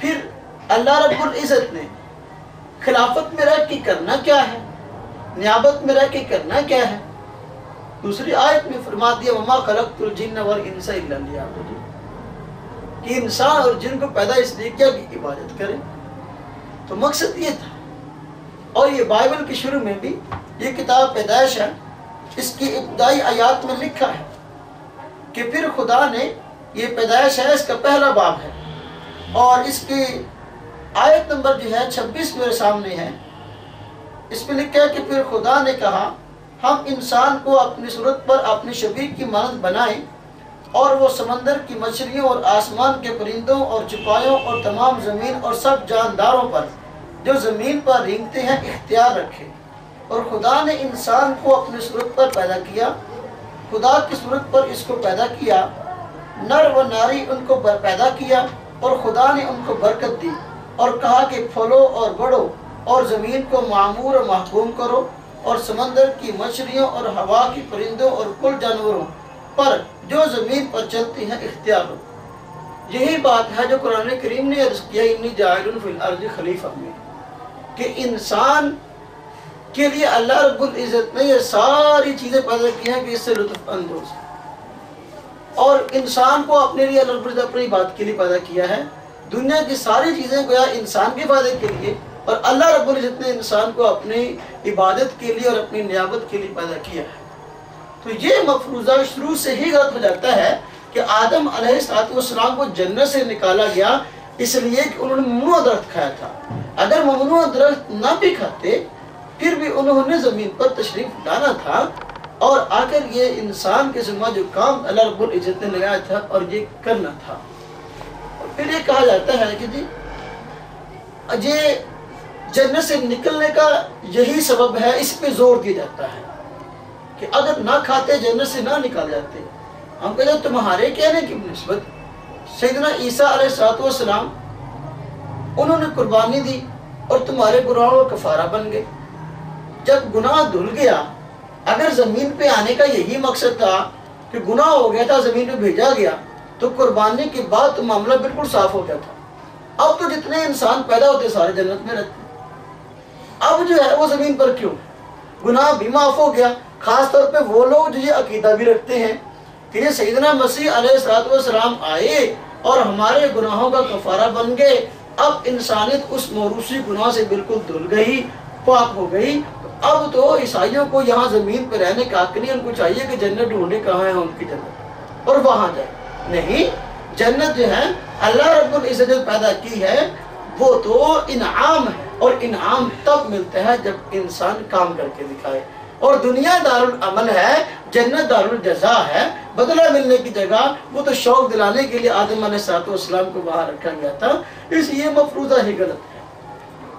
پھر اللہ رب العزت نے خلافت میں رہ کے کرنا کیا ہے، نیابت میں رہ کے کرنا کیا ہے، دوسری آیت میں فرما دیا وما خلقت الجن والانس الا لیعبدون، کہ انسان اور جن کو پیدا اس لیے کیا کہ عبادت کریں۔ تو مقصد یہ تھا، اور یہ بائبل کے شروع میں بھی یہ کتاب پیدائش ہے، اس کی ابتدائی آیات میں لکھا ہے کہ پھر خدا نے، یہ پیدائش ہے اس کا پہلا باب ہے، اور اس کی آیت نمبر جو ہے 26 میرے سامنے ہے، اس میں لکھا ہے کہ پھر خدا نے کہا ہم انسان کو اپنی صورت پر اپنی شبیہ کی مانند بنائیں، اور وہ سمندر کی مچھلیوں اور آسمان کے پرندوں اور چپایوں اور تمام زمین اور سب جانداروں پر جو زمین پر رینگتے ہیں اختیار رکھے۔ اور خدا نے انسان کو اپنی صورت پر پیدا کیا، خدا کی صورت پر اس کو پیدا کیا، نر و ناری ان کو پیدا کیا، اور خدا نے ان کو برکت دی اور کہا کہ پھلو اور بڑھو اور زمین کو معمور و محکوم کرو، اور سمندر کی مچھلیوں اور ہوا کی پرندوں اور کل جانوروں پر جو زمین پر چلتی ہیں اختیار ہو۔ یہی بات ہے جو قرآن کریم نے عرض کیا انی جاعل فی الارض خلیفہ میں، کہ انسان کے لیے اللہ رب العزت نے یہ ساری چیزیں پیدا کی ہیں کہ اس سے لطف اندوز، اور انسان کو اپنے لیے اللہ رب العزت اپنی بات کے لیے پیدا کیا ہے۔ دنیا کی ساری چیزیں گویا انسان کے فائدے کے لیے، اور اللہ رب العزت نے انسان کو اپنی عبادت کے لیے اور اپنی نیابت کے لیے پیدا کیا ہے۔ تو یہ مفروضہ شروع سے ہی غلط ہو جاتا ہے کہ آدم علیہ السلام کو جنت سے نکالا گیا اس لیے کہ انہوں نے ممنوع درخت کھایا تھا۔ اگر ممنوع درخت نہ بھی کھاتے پھر بھی انہوں نے زمین پر تشریف لانا تھا، اور آخر یہ انسان کے ذمہ جو کام اللہ رب العزت نے لگایا تھا اور یہ کرنا تھا۔ اور پھر یہ کہا جاتا ہے کہ جی یہ جنت سے نکلنے کا یہی سبب ہے، اس پہ زور دیا جاتا ہے کہ اگر نہ کھاتے جنت سے نہ نکال جاتے۔ ہم کہتے ہیں تمہارے کہنے کی نسبت سیدنا عیسیٰ علیہ السلام انہوں نے قربانی دی اور تمہارے گناہوں کا کفارہ بن گئے۔ جب گناہ دھل گیا، اگر زمین پہ آنے کا یہی مقصد تھا کہ گناہ ہو گیا تھا زمین پہ بھیجا گیا، تو قربانی کے بعد تو معاملہ بالکل صاف ہو گیا تھا۔ اب تو جتنے انسان پیدا ہوتے سارے جنت میں رہتے، اب جو ہے وہ زمین پر کیوں؟ گناہ بھی معاف ہو گیا۔ خاص طور پہ وہ لوگ جو یہ عقیدہ بھی رکھتے ہیں کہ یہ سیدنا مسیح علیہ السلام آئے اور ہمارے گناہوں کا کفارہ بن گئے، اب انسانیت اس موروثی گناہ سے بالکل دھل گئی، پاک ہو گئی۔ اب تو عیسائیوں کو یہاں زمین پہ رہنے کا حق نہیں، ان کو چاہیے کہ جنت ڈھونڈے کہاں ہے ان کی جنت اور وہاں جائے۔ نہیں، جنت جو ہے اللہ رب العزت نے پیدا کی ہے، وہ تو انعام ہے، اور انعام تب ملتا ہے جب انسان کام کر کے دکھائے۔ اور دنیا دارالعمل ہے، جنت دارالجزا ہے، بدلہ ملنے کی جگہ۔ وہ تو شوق دلانے کے لیے آدم علیہ السلام کو باہر رکھا گیا تھا، اس لیے مفروضہ ہی غلط ہے۔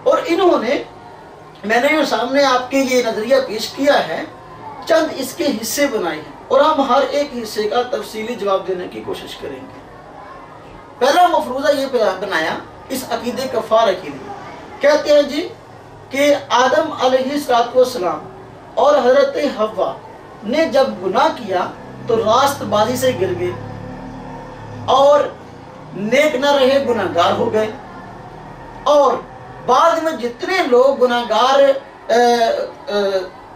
اور انہوں نے، میں نے جو سامنے آپ کے یہ نظریہ پیش کیا ہے، چند اس کے حصے بنائے ہیں، اور ہم ہر ایک حصے کا تفصیلی جواب دینے کی کوشش کریں گے۔ پہلا مفروضہ یہ بنایا اس عقیدے کفارہ کے لیے، کہتے ہیں جی کہ آدم علیہ السلام اور حضرت حوا نے جب گناہ کیا تو راست بازی سے گر گئے اور نیک نہ رہے، گناہ گار ہو گئے، اور بعد میں جتنے لوگ گناہ گار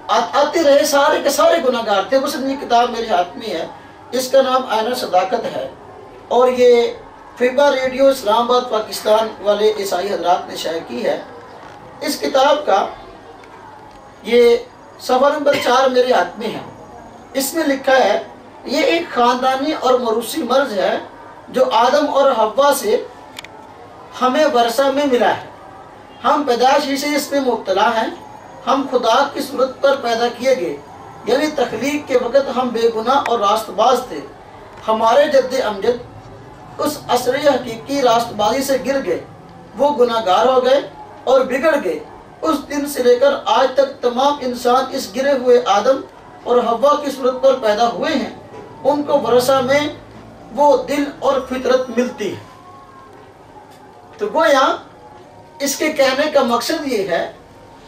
آتے رہے سارے کے سارے گناہ گار تھے۔ مثلا یہ کتاب میرے ہاتھ میں ہے، اس کا نام آئینہ صداقت ہے، اور یہ فیبا ریڈیو اسلام آباد پاکستان والے عیسائی حضرات نے شائع کی ہے۔ اس کتاب کا یہ صفحہ نمبر 4 میرے ہاتھ میں ہے۔ اس میں لکھا ہے یہ ایک خاندانی اور موروثی مرض ہے جو آدم اور حوا سے ہمیں ورثہ میں ملا ہے۔ ہم پیدائش ہی سے اس میں مبتلا ہیں۔ ہم خدا کی صورت پر پیدا کیے گئے، یعنی تخلیق کے وقت ہم بے گناہ اور راست باز تھے۔ ہمارے جد امجد اس عصری حقیقی راست بازی سے گر گئے، وہ گناہ گار ہو گئے اور بگڑ گئے۔ اس دن سے لے کر آج تک تمام انسان اس گرے ہوئے آدم اور حوا کی صورت پر پیدا ہوئے ہیں۔ ان کو ورثہ میں وہ دل اور فطرت ملتی ہے۔ تو گویا اس کے کہنے کا مقصد یہ ہے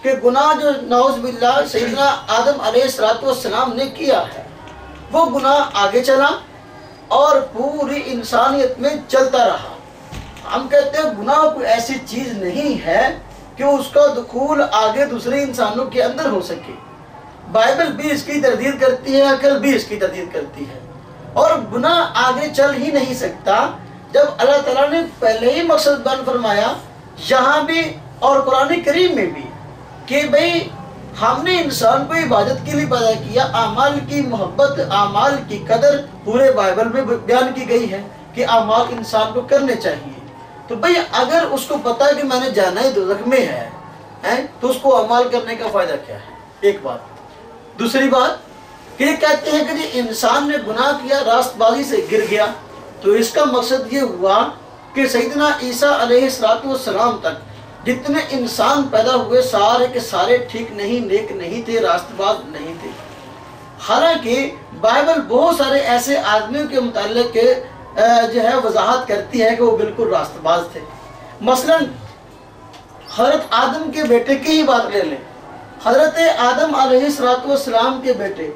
کہ گناہ جو نعوذ باللہ سیدنا آدم علیہ السلام نے کیا ہے، وہ گناہ آگے چلا اور پوری انسانیت میں چلتا رہا۔ ہم کہتے ہیں گناہ کوئی ایسی چیز نہیں ہے کہ اس کا دخول آگے دوسرے انسانوں کے اندر ہو سکے. بائبل بھی اس کی تردید کرتی ہے، عقل بھی اس کی تردید کرتی ہے. اور گناہ آگے چل ہی نہیں سکتا جب اللہ تعالیٰ نے پہلے ہی مقصد بیان فرمایا یہاں بھی اور قرآن کریم میں بھی کہ بھئی ہم نے انسان کو عبادت کے لیے پیدا کیا. اعمال کی محبت، اعمال کی قدر پورے بائبل میں بیان کی گئی ہے کہ اعمال انسان کو کرنے چاہیے. تو بھئی اگر اس کو پتا ہے کہ میں نے جانا ہی دوزخ میں ہے تو اس کو اعمال کرنے کا فائدہ کیا ہے؟ ایک بات. دوسری بات کہ یہ کہتے ہیں کہ جی انسان نے گناہ کیا، راست بازی سے گر گیا، تو اس کا مقصد یہ ہوا کہ سیدنا عیسیٰ علیہ السلام تک جتنے انسان پیدا ہوئے سارے کے سارے ٹھیک نہیں، نیک نہیں تھے، راست باز نہیں تھے. حالانکہ بائبل بہت سارے ایسے آدمیوں کے متعلق جو ہے وضاحت کرتی ہے کہ وہ بالکل راست باز تھے. مثلا حضرت آدم کے بیٹے کی ہی بات لے لیں. حضرت آدم علیہ السلام کے بیٹے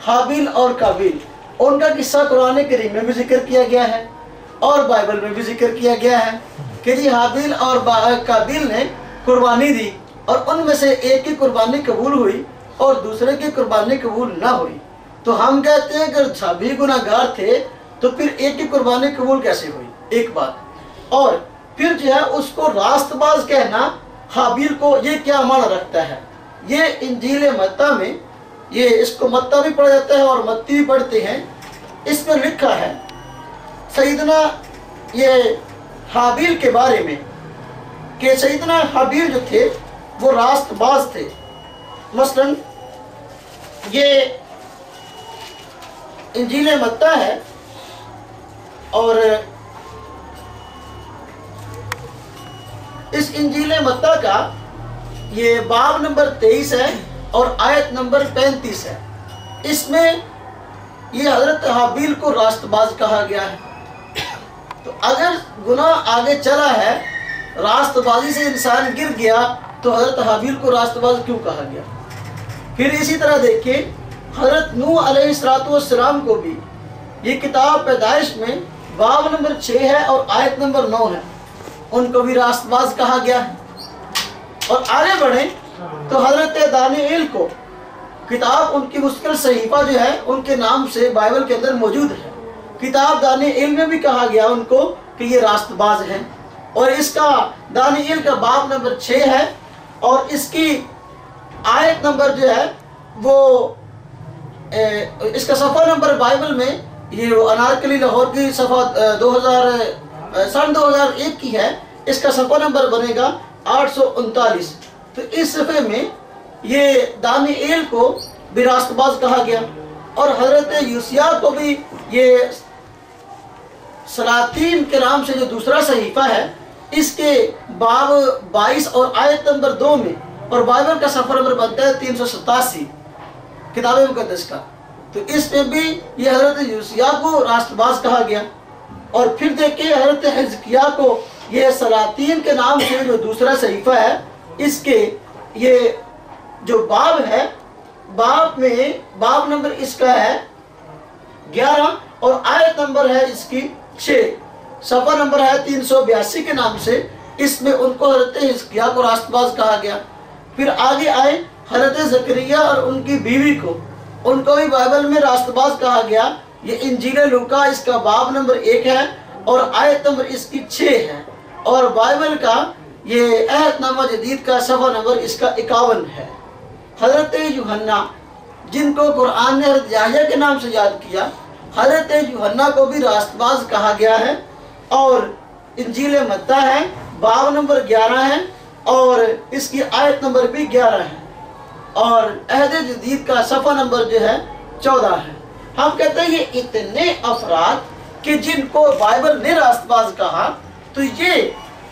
حابیل اور قابیل، ان کا قصہ قرآن کریم میں بھی ذکر کیا گیا ہے اور بائبل میں بھی ذکر کیا گیا ہے کہ جی حابیل اور قابیل نے قربانی دی اور ان میں سے ایک کی قربانی قبول ہوئی اور دوسرے کی قربانی قبول نہ ہوئی. تو ہم کہتے ہیں کہ سبھی گناہ گار تھے تو پھر ایک کی قربانی قبول کیسے ہوئی؟ ایک بات. اور پھر جو ہے اس کو راست باز کہنا حابیل کو، یہ کیا معنی رکھتا ہے؟ یہ انجیل متی میں، یہ اس کو متی بھی پڑھا جاتا ہے اور متی بھی پڑھتے ہیں. اس میں لکھا ہے سیدنا یہ حابیل کے بارے میں کہ سیدنا حابیل جو تھے وہ راست باز تھے. مثلا یہ انجیل متی ہے اور اس انجیل متی کا یہ باب نمبر 23 ہے اور آیت نمبر 35 ہے. اس میں یہ حضرت حابیل کو راست باز کہا گیا ہے. تو اگر گناہ آگے چلا ہے، راست بازی سے انسان گر گیا، تو حضرت حابیل کو راست باز کیوں کہا گیا؟ پھر اسی طرح دیکھیں حضرت نوح علیہ السلام کو بھی یہ کتاب پیدائش میں باب نمبر 6 ہے اور آیت نمبر 9 ہے، ان کو بھی راست باز کہا گیا ہے. اور آگے بڑھیں تو حضرت دانیئیل کو کتاب ان کی مستقل صحیفہ جو ہے ان کے نام سے بائبل کے اندر موجود ہے. کتاب دانیئیل میں بھی کہا گیا ان کو کہ یہ راست باز ہیں. اور اس کا دانیئیل کا باب نمبر 6 ہے اور اس کی آیت نمبر جو ہے وہ اس کا صفحہ نمبر بائبل میں یہ انارکلی لاہور کی صفحہ 2001 کی ہے. اس کا صفحہ نمبر بنے گا 839. تو اس صفحے میں یہ دانیئیل کو بھی راست باز کہا گیا اور حضرت یوسیہ کو بھی یہ سلاطین کے نام سے جو دوسرا صحیفہ ہے اس کے باب 22 اور آیت نمبر 2 میں اور بائبل کا صفحہ نمبر بنتا ہے 387 کتاب مقدس کا. تو اس میں بھی یہ حضرت یوسیہ کو راست باز کہا گیا. اور پھر دیکھیں حضرت حزقیہ کو یہ سلاطین کے نام سے جو دوسرا صحیفہ ہے اس کے یہ جو باب ہے، باب میں باب نمبر اس کا ہے 11 اور آیت نمبر ہے اس کی 6، صفحہ نمبر ہے 382 کے نام سے. اس میں ان کو حضرت حزقیہ کو راست باز کہا گیا. پھر آگے آئے حضرت زکریا اور ان کی بیوی کو، ان کو بھی بائبل میں راست باز کہا گیا. یہ انجیل لوکا اس کا باب نمبر 1 ہے اور آیت نمبر اس کی 6 ہے اور بائبل کا یہ عہد نامہ جدید کا صفحہ نمبر اس کا 51 ہے. حضرت یوحنا جن کو قرآن نے حضرت یحییٰ کے نام سے یاد کیا، حضرت یوحنا کو بھی راست باز کہا گیا ہے اور انجیل متی ہے باب نمبر 11 ہے اور اس کی آیت نمبر بھی 11 ہے اور عہد جدید کا صفحہ نمبر جو ہے 14 ہے. ہم کہتے ہیں یہ اتنے افراد کہ جن کو بائبل نے راست باز کہا، تو یہ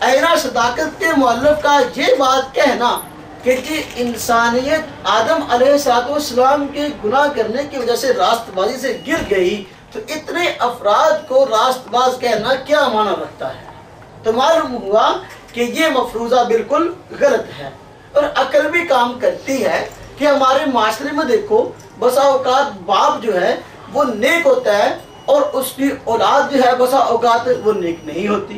اینا صداقت کے مؤلف کا یہ بات کہنا کہ انسانیت آدم علیہ السلام کے گناہ کرنے کی وجہ سے راست بازی سے گر گئی، تو اتنے افراد کو راست باز کہنا کیا معنی رکھتا ہے؟ تو معلوم ہوا کہ یہ مفروضہ بالکل غلط ہے. اور عقل بھی کام کرتی ہے کہ ہمارے معاشرے میں دیکھو بسا اوقات باپ جو ہے وہ نیک ہوتا ہے اور اس کی اولاد جو ہے بسا اوقات وہ نیک نہیں ہوتی.